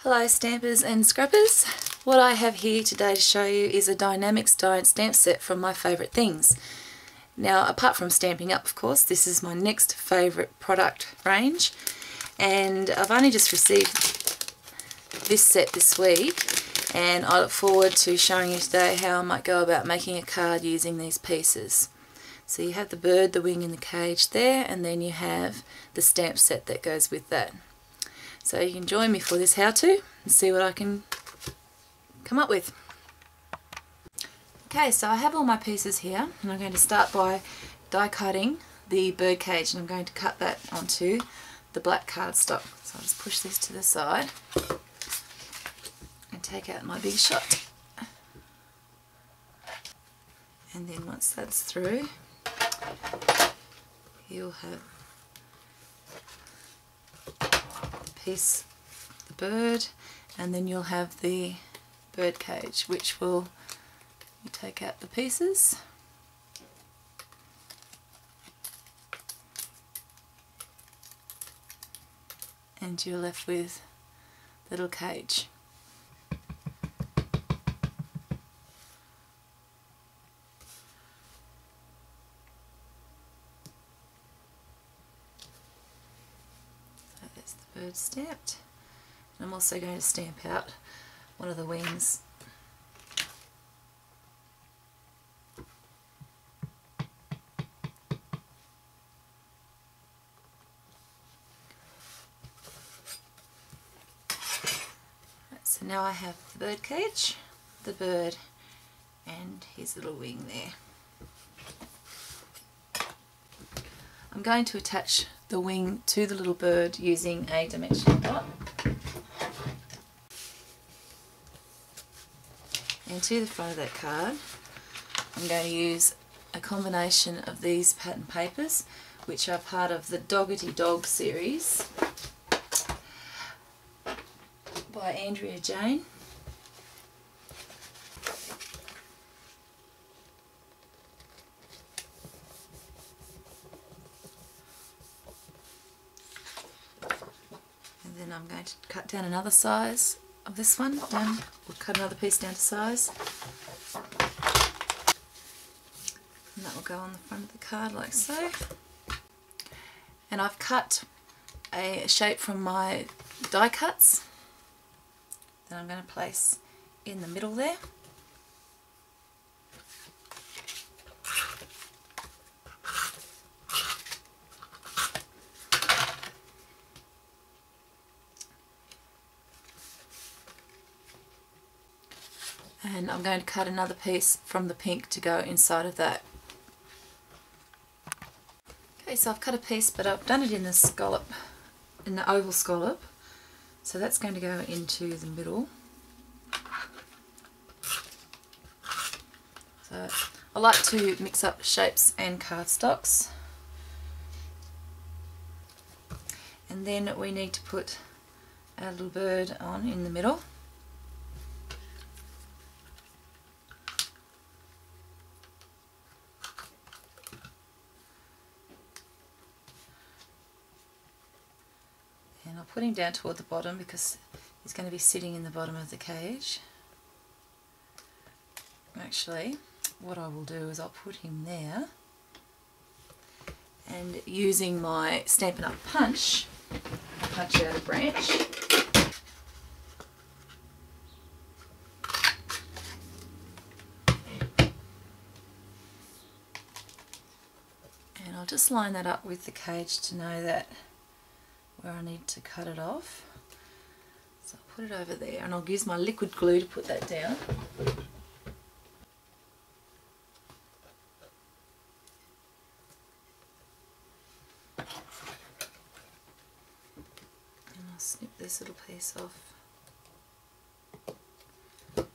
Hello stampers and scrappers. What I have here today to show you is a dynamic stamp set from my favourite things. Now, apart from Stampin' Up, of course, this is my next favourite product range, and I've only just received this set this week, and I look forward to showing you today how I might go about making a card using these pieces. So you have the bird, the wing and the cage there, and then you have the stamp set that goes with that. So you can join me for this how-to and see what I can come up with. Okay, so I have all my pieces here, and I'm going to start by die cutting the bird cage, and I'm going to cut that onto the black cardstock. So I'll just push this to the side and take out my big shot. And then once that's through, you'll have piece, the bird, and then you'll have the bird cage, which will, you take out the pieces and you're left with the little cage. There's the bird stamped, and I'm also going to stamp out one of the wings. So now I have the bird cage, the bird, and his little wing there. I'm going to attach the wing to the little bird using a dimensional dot. And to the front of that card, I'm going to use a combination of these pattern papers, which are part of the Doggity Dog series by Andrea Jane. And then I'm going to cut down another size of this one, we'll cut another piece down to size, and that will go on the front of the card like so. And I've cut a shape from my die cuts that I'm going to place in the middle there. And I'm going to cut another piece from the pink to go inside of that. Okay, so I've cut a piece, but I've done it in the scallop, in the oval scallop. So that's going to go into the middle. So I like to mix up shapes and cardstocks. And then we need to put our little bird on in the middle. And I'll put him down toward the bottom because he's going to be sitting in the bottom of the cage. Actually, what I will do is I'll put him there, and using my Stampin' Up punch, I'll punch out a branch. And I'll just line that up with the cage to know that where I need to cut it off. So I'll put it over there, and I'll use my liquid glue to put that down. And I'll snip this little piece off. Okay,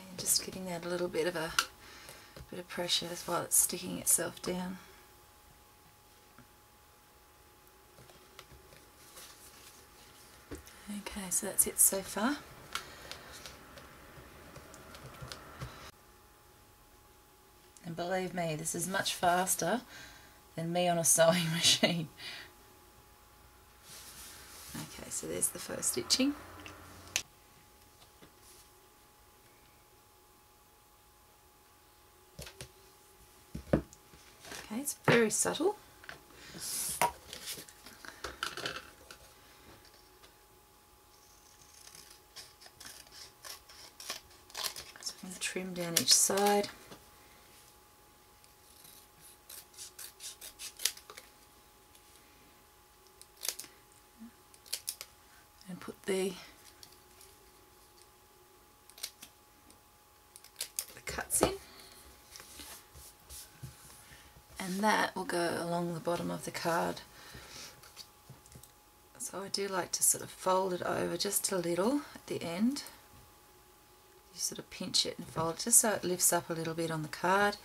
and just giving that a little bit of pressure while it's sticking itself down. Okay, so that's it so far. And believe me, this is much faster than me on a sewing machine. Okay, So there's the first stitching. Okay, it's very subtle. So I'm going to trim down each side. And put the cuts in. And that will go along the bottom of the card. So I do like to sort of fold it over just a little at the end. You sort of pinch it and fold it just so it lifts up a little bit on the card.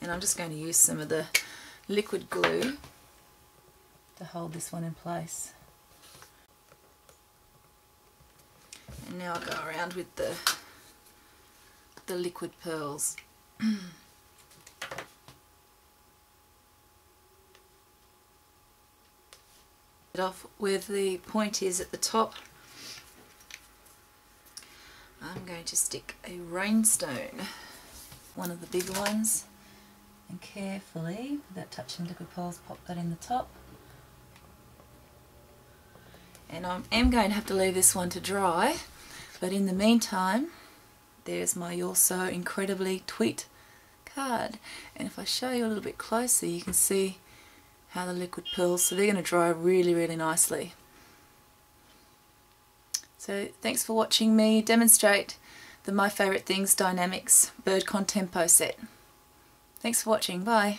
And I'm just going to use some of the liquid glue to hold this one in place. And now I'll go around with the liquid pearls. Off where the point is at the top, I'm going to stick a rhinestone, one of the bigger ones, and carefully, without touching liquid pearls, pop that in the top. And I am going to have to leave this one to dry, but in the meantime there's my You're So Incredibly Tweet card, and if I show you a little bit closer you can see how the liquid pearls, so they're going to dry really nicely. So thanks for watching me demonstrate the My Favourite Things Dynamics Bird Contempo set. Thanks for watching, bye.